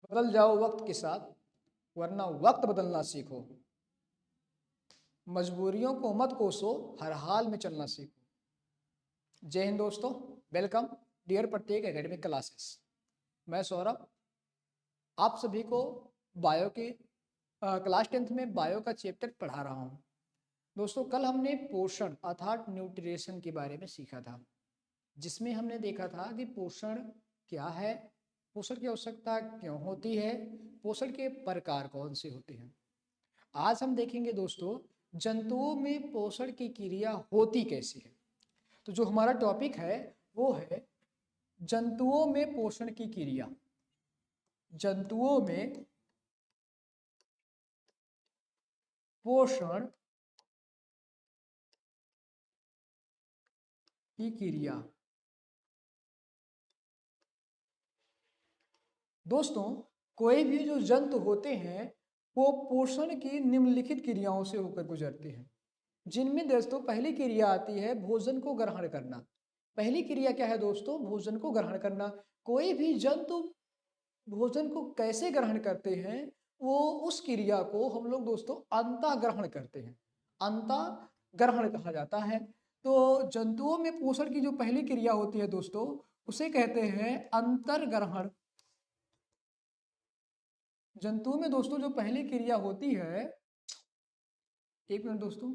बदल जाओ वक्त के साथ, वरना वक्त बदलना सीखो। मजबूरियों को मत कोसो, हर हाल में चलना सीखो। जय हिंद दोस्तों, वेलकम डियर प्रत्येक एकेडमिक क्लासेस। मैं सौरभ आप सभी को बायो के क्लास 10th में बायो का चैप्टर पढ़ा रहा हूँ। दोस्तों, कल हमने पोषण अर्थात न्यूट्रिशन के बारे में सीखा था, जिसमें हमने देखा था कि पोषण क्या है, पोषण की आवश्यकता क्यों होती है, पोषण के प्रकार कौन से होते हैं। आज हम देखेंगे दोस्तों, जंतुओं में पोषण की क्रिया होती कैसी है। तो जो हमारा टॉपिक है वो है जंतुओं में पोषण की क्रिया। जंतुओं में पोषण की क्रिया। दोस्तों, कोई भी जो जंतु होते हैं वो पोषण की निम्नलिखित क्रियाओं से होकर गुजरते हैं, जिनमें दोस्तों पहली क्रिया आती है भोजन को ग्रहण करना। पहली क्रिया क्या है दोस्तों? भोजन को ग्रहण करना। कोई भी जंतु भोजन को कैसे ग्रहण करते हैं, वो उस क्रिया को हम लोग दोस्तों अंतः ग्रहण करते हैं, अंतः ग्रहण कहा जाता है। तो जंतुओं में पोषण की जो पहली क्रिया होती है दोस्तों, उसे कहते हैं अंतर्ग्रहण। जंतुओं में दोस्तों जो पहली क्रिया होती है, एक मिनट दोस्तों,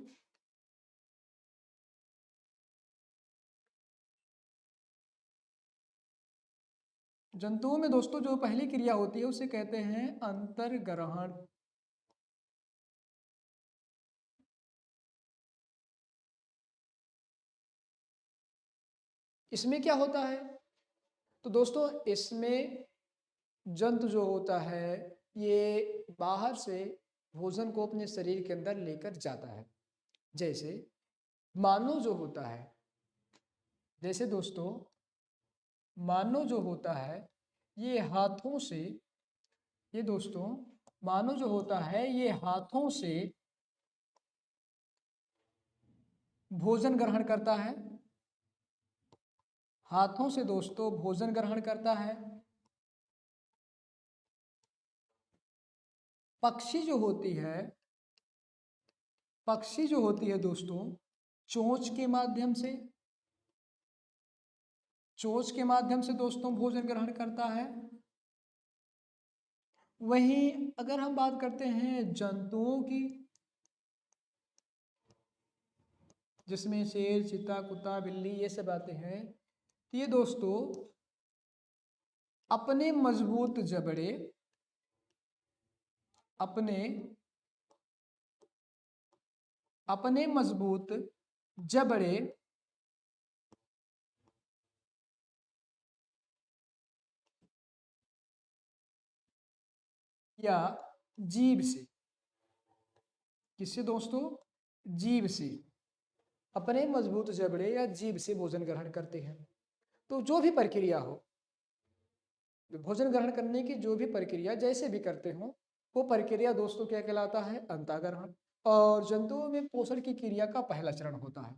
जंतुओं में दोस्तों जो पहली क्रिया होती है उसे कहते हैं अंतर्ग्रहण। इसमें क्या होता है? तो दोस्तों इसमें जंतु जो होता है ये बाहर से भोजन को अपने शरीर के अंदर लेकर जाता है। जैसे मानव जो होता है, जैसे दोस्तों मानव जो होता है ये हाथों से, ये दोस्तों मानव जो होता है ये हाथों से भोजन ग्रहण करता है। हाथों से दोस्तों भोजन ग्रहण करता है। पक्षी जो होती है, पक्षी जो होती है दोस्तों चोंच के माध्यम से, चोंच के माध्यम से दोस्तों भोजन ग्रहण करता है। वहीं अगर हम बात करते हैं जंतुओं की, जिसमें शेर, चीता, कुत्ता, बिल्ली ये सब आते हैं, तो ये दोस्तों अपने मजबूत जबड़े, अपने अपने मजबूत जबड़े या जीभ से, किससे दोस्तों? जीभ से, अपने मजबूत जबड़े या जीभ से भोजन ग्रहण करते हैं। तो जो भी प्रक्रिया हो, भोजन ग्रहण करने की जो भी प्रक्रिया जैसे भी करते हो, वो प्रक्रिया दोस्तों क्या कहलाता है? अंतःग्रहण। और जंतुओं में पोषण की क्रिया का पहला चरण होता है।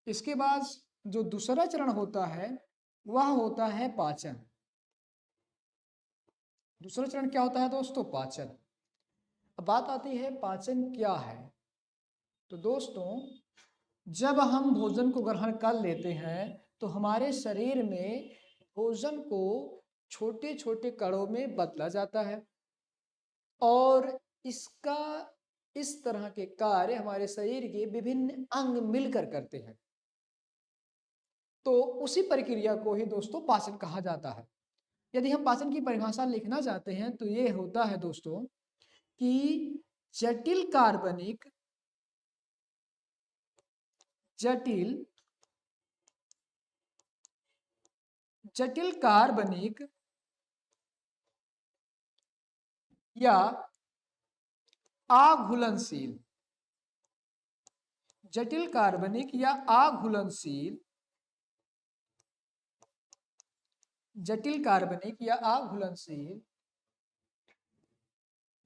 इसके बाद जो दूसरा चरण होता है वह होता है पाचन। दूसरा चरण क्या होता है दोस्तों? पाचन। अब बात आती है पाचन क्या है। तो दोस्तों जब हम भोजन को ग्रहण कर लेते हैं तो हमारे शरीर में भोजन को छोटे छोटे कणों में बदला जाता है, और इसका इस तरह के कार्य हमारे शरीर के विभिन्न अंग मिलकर करते हैं। तो उसी प्रक्रिया को ही दोस्तों पाचन कहा जाता है। यदि हम पाचन की परिभाषा लिखना चाहते हैं तो ये होता है दोस्तों कि जटिल कार्बनिक, जटिल जटिल कार्बनिक या अघुलनशील, जटिल कार्बनिक या अघुलनशील, जटिल कार्बनिक या अघुलनशील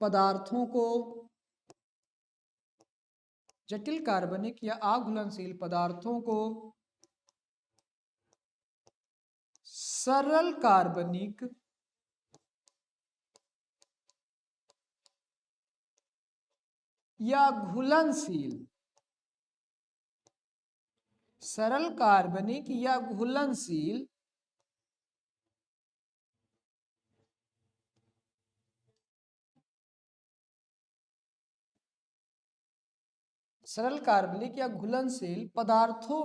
पदार्थों को, जटिल कार्बनिक या अघुलनशील पदार्थों को सरल कार्बनिक या घुलनशील, सरल कार्बनिक या घुलनशील सरल कार्बनिक या घुलनशील पदार्थों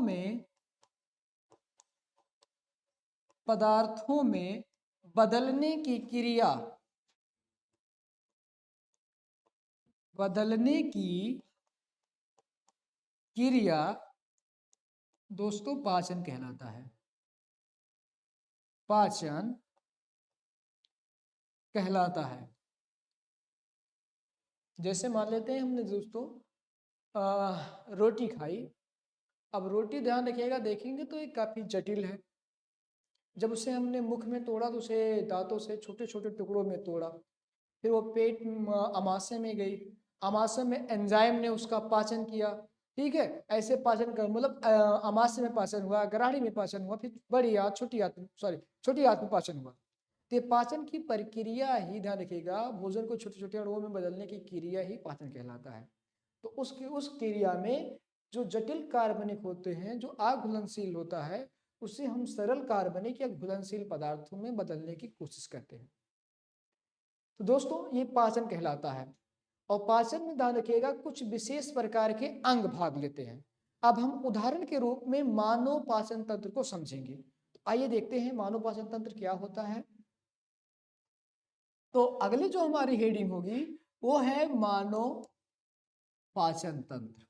में बदलने की क्रिया दोस्तों पाचन कहलाता है। पाचन कहलाता है। जैसे मान लेते हैं हमने दोस्तों रोटी खाई। अब रोटी ध्यान रखिएगा, देखेंगे तो ये काफ़ी जटिल है। जब उसे हमने मुख में तोड़ा तो उसे दांतों से छोटे छोटे टुकड़ों में तोड़ा, फिर वो पेट अमाशय में गई, अमाशय में एंजाइम ने उसका पाचन किया। ठीक है, ऐसे पाचन कर मतलब अमाशय में पाचन हुआ, ग्राही में पाचन हुआ, फिर बड़ी आंत छोटी आंत में पाचन हुआ। तो ये पाचन की प्रक्रिया ही, ध्यान रखिएगा, भोजन को छोटे छोटे अणुओं में बदलने की क्रिया ही पाचन कहलाता है। तो उस क्रिया में जो जटिल कार्बनिक होते हैं, जो अघुलनशील होता है, उसे हम सरल कार्बनिक या घुलनशील पदार्थों में बदलने की कोशिश करते हैं। तो दोस्तों ये पाचन कहलाता है। और पाचन में ध्यान रखिएगा कुछ विशेष प्रकार के अंग भाग लेते हैं। अब हम उदाहरण के रूप में मानव पाचन तंत्र को समझेंगे। तो आइए देखते हैं मानव पाचन तंत्र क्या होता है। तो अगले जो हमारी हेडिंग होगी वो है मानव पाचन तंत्र।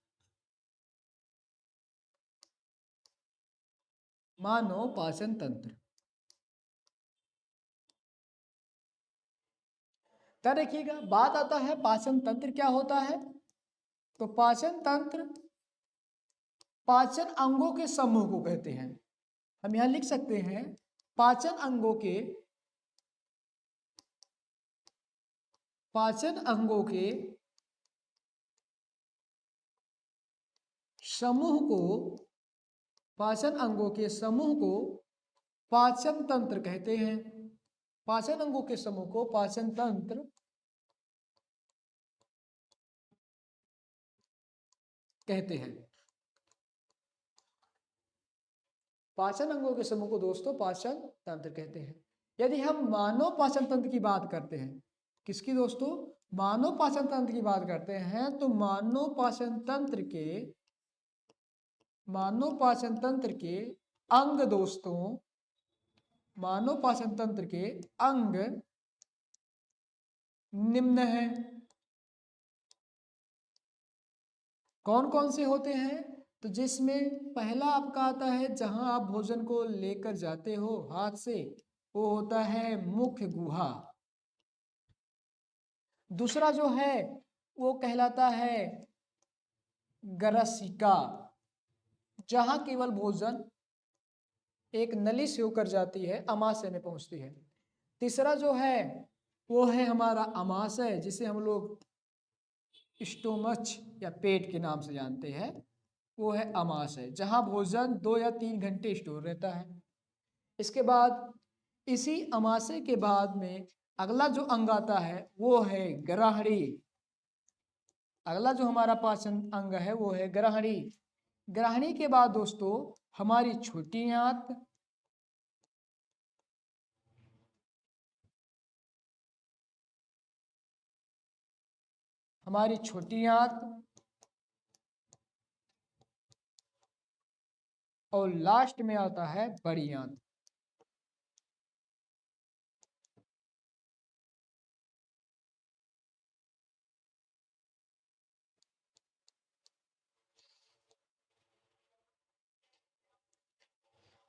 मानव पाचन तंत्र क्या देखिएगा, बात आता है पाचन तंत्र क्या होता है। तो पाचन तंत्र पाचन अंगों के समूह को कहते हैं। हम यहां लिख सकते हैं पाचन अंगों के समूह को पाचन तंत्र कहते हैं। पाचन अंगों के समूह को पाचन तंत्र कहते हैं। पाचन अंगों के समूह को दोस्तों पाचन तंत्र कहते हैं। यदि हम मानव पाचन तंत्र की बात करते हैं, किसकी दोस्तों, मानव पाचन तंत्र की बात करते हैं, तो मानव पाचन तंत्र के अंग दोस्तों, मानव पाचन तंत्र के अंग निम्न है। कौन कौन से होते हैं, तो जिसमें पहला आपका आता है, जहां आप भोजन को लेकर जाते हो हाथ से, वो होता है मुख्य गुहा। दूसरा जो है वो कहलाता है ग्रसिका, जहां केवल भोजन एक नली से होकर जाती है, अमाशय में पहुंचती है। तीसरा जो है वो है हमारा अमाशय, जिसे हम लोग स्टोमच या पेट के नाम से जानते हैं। वो है अमाशय, जहां भोजन 2 या 3 घंटे स्टोर रहता है। इसके बाद इसी अमाशय के बाद में अगला जो अंग आता है वो है ग्राहड़ी। अगला जो हमारा पाचन अंग है वो है ग्राहड़ी। ग्राहड़ी के बाद दोस्तों हमारी छोटी आंत, और लास्ट में आता है बड़ी आंत।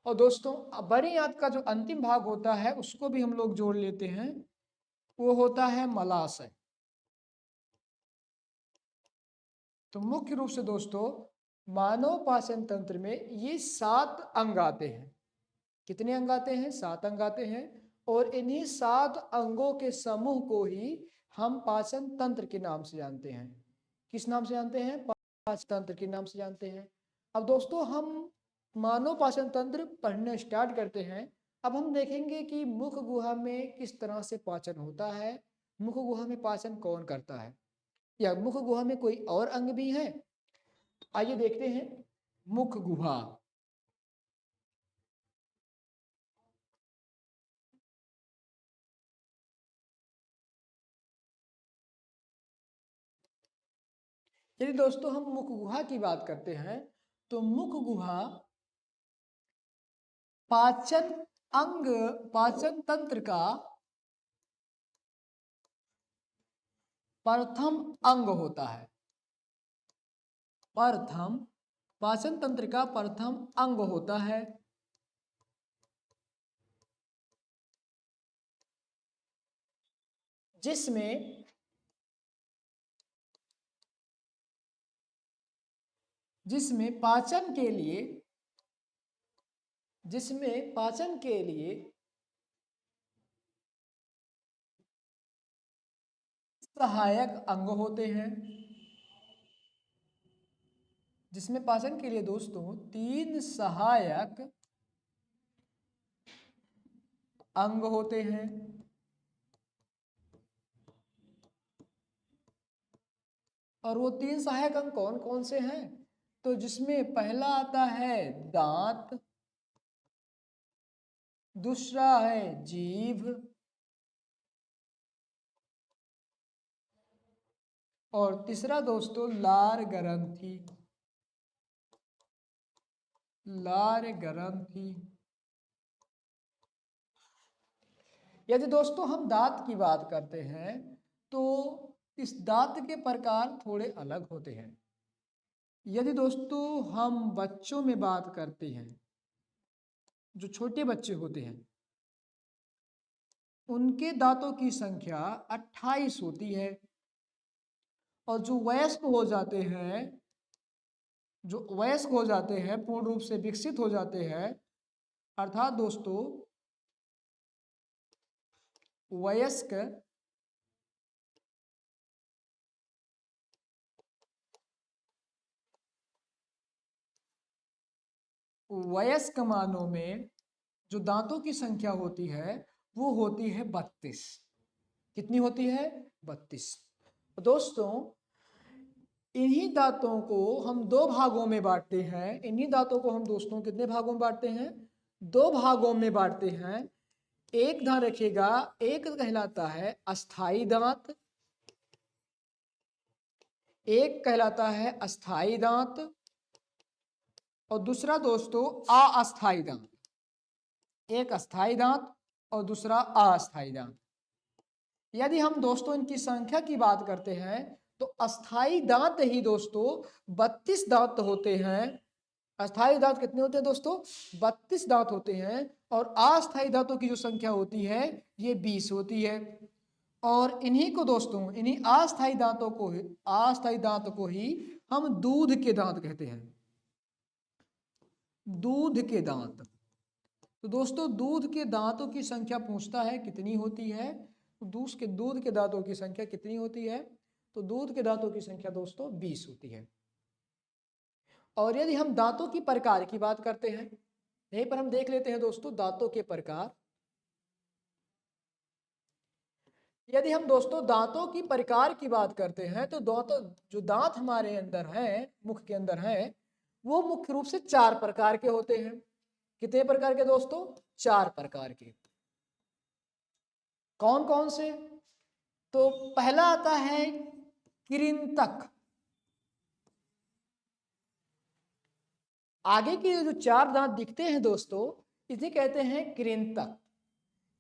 और दोस्तों बड़ी आंत का जो अंतिम भाग होता है उसको भी हम लोग जोड़ लेते हैं, वो होता है मलाशय। तो मुख्य रूप से दोस्तों मानव पाचन तंत्र में ये 7 अंग आते हैं। कितने अंग आते हैं, 7 अंग आते हैं। और इन्हीं 7 अंगों के समूह को ही हम पाचन तंत्र के नाम से जानते हैं। किस नाम से जानते हैं, पाचन तंत्र के नाम से जानते हैं। अब दोस्तों हम मानव पाचन तंत्र पढ़ने स्टार्ट करते हैं। अब हम देखेंगे कि मुख गुहा में किस तरह से पाचन होता है, मुख गुहा में पाचन कौन करता है। या मुख गुहा में कोई और अंग भी है? आइए देखते हैं मुख गुहा। यदि दोस्तों हम मुख गुहा की बात करते हैं तो मुख गुहा पाचन अंग, पाचन तंत्र का प्रथम अंग होता है। प्रथम पाचन तंत्र का प्रथम अंग होता है, जिसमें जिसमें पाचन के लिए जिसमें पाचन के लिए सहायक अंग होते हैं। जिसमें पाचन के लिए दोस्तों 3 सहायक अंग होते हैं। और वो 3 सहायक अंग कौन कौन से हैं? तो जिसमें पहला आता है दांत, दूसरा है जीभ, और तीसरा दोस्तों लार ग्रंथि। लार ग्रंथि। यदि दोस्तों हम दांत की बात करते हैं तो इस दांत के प्रकार थोड़े अलग होते हैं। यदि दोस्तों हम बच्चों में बात करते हैं, जो छोटे बच्चे होते हैं उनके दांतों की संख्या 28 होती है। और जो वयस्क हो जाते हैं, पूर्ण रूप से विकसित हो जाते हैं, अर्थात दोस्तों वयस्क मानव में जो दांतों की संख्या होती है वो होती है 32। कितनी होती है? 32। दोस्तों इन्हीं दांतों को हम 2 भागों में बांटते हैं। इन्हीं दांतों को हम दोस्तों कितने भागों में बांटते हैं? 2 भागों में बांटते हैं। एक ध्यान रखिएगा, एक कहलाता है अस्थाई दांत, एक कहलाता है अस्थाई दांत, और दूसरा दोस्तों अस्थाई दांत। एक अस्थाई दांत और दूसरा अस्थाई दांत। यदि हम दोस्तों इनकी संख्या की बात करते हैं तो अस्थाई दांत ही दोस्तों 32 दांत होते हैं। अस्थाई दांत कितने होते हैं दोस्तों? 32 दांत होते हैं। और अस्थाई दांतों की जो संख्या होती है ये 20 होती है। और इन्हीं को दोस्तों, इन्हीं अस्थाई दांत को ही हम दूध के दांत कहते हैं। दूध के दांत। तो दोस्तों दूध के दांतों की संख्या पूछता है कितनी होती है? तो दूध के दांतों की संख्या कितनी होती है? तो दूध के दांतों की संख्या दोस्तों 20 होती है। और यदि हम दांतों की प्रकार की बात करते हैं, यहीं पर हम देख लेते हैं दोस्तों दांतों के प्रकार। यदि हम दोस्तों दांतों की प्रकार की बात करते हैं तो जो दांत हमारे अंदर हैं, मुख के अंदर हैं, वो मुख्य रूप से 4 प्रकार के होते हैं। कितने प्रकार के दोस्तों? 4 प्रकार के। कौन कौन से? तो पहला आता है कृंतक। आगे के जो 4 दांत दिखते हैं दोस्तों इसे कहते हैं कृंतक।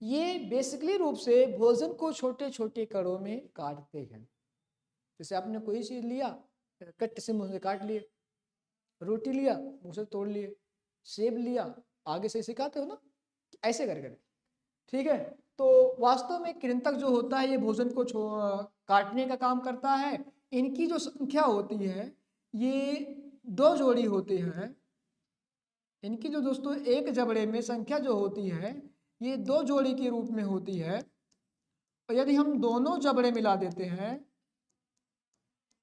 ये बेसिकली रूप से भोजन को छोटे छोटे कणों में काटते हैं। जैसे आपने कोई चीज लिया, कट से मुंह से काट लिए, रोटी लिया मुंह से तोड़ लिए, सेब लिया आगे से इसे खाते हो ना, ऐसे कर कर। ठीक है, तो वास्तव में कृंतक जो होता है ये भोजन को काटने का काम करता है। इनकी जो संख्या होती है ये 2 जोड़ी होते हैं। इनकी जो दोस्तों एक जबड़े में संख्या जो होती है ये 2 जोड़ी के रूप में होती है। और यदि हम दोनों जबड़े मिला देते हैं,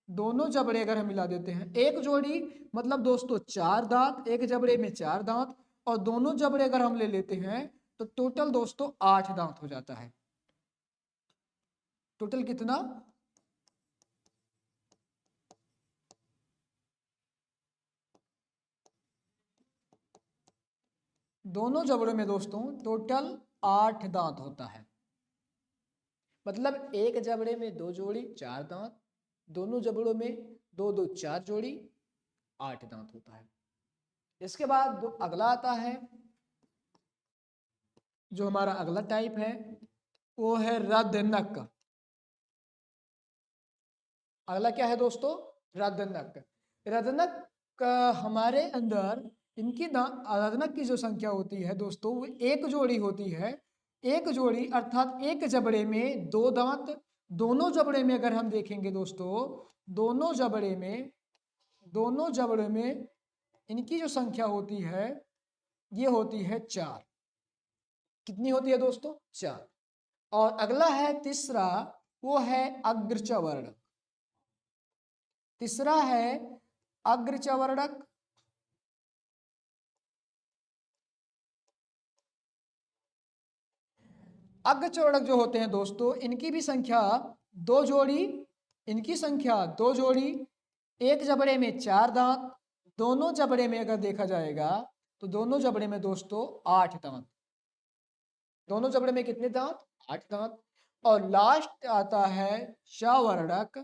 दोनों जबड़े अगर हम मिला देते हैं, एक जोड़ी मतलब दोस्तों 4 दांत, एक जबड़े में 4 दांत, और दोनों जबड़े अगर हम ले लेते हैं तो टोटल दोस्तों 8 दांत हो जाता है। टोटल कितना? दोनों जबड़ों में दोस्तों टोटल 8 दांत होता है। मतलब एक जबड़े में 2 जोड़ी 4 दांत, दोनों जबड़ों में 2 2 4 जोड़ी 8 दांत होता है। इसके बाद अगला आता है, जो हमारा अगला टाइप है वो है रदनक। अगला क्या है दोस्तों? रदनक। रदनक का हमारे अंदर रदनक की जो संख्या होती है दोस्तों वो एक जोड़ी होती है। एक जोड़ी अर्थात एक जबड़े में 2 दांत, दोनों जबड़े में अगर हम देखेंगे दोस्तों, दोनों जबड़े में इनकी जो संख्या होती है ये होती है 4। कितनी होती है दोस्तों? 4। और अगला है तीसरा, वो है अग्रचवर्णक। तीसरा है अग्रचवर्णक। अग्रचवर्णक जो होते हैं दोस्तों इनकी भी संख्या 2 जोड़ी, इनकी संख्या 2 जोड़ी, एक जबड़े में 4 दांत, दोनों जबड़े में अगर देखा जाएगा तो दोनों जबड़े में दोस्तों 8 दांत। दोनों जबड़े में कितने दांत? 8 दांत। और लास्ट आता है चवर्णक।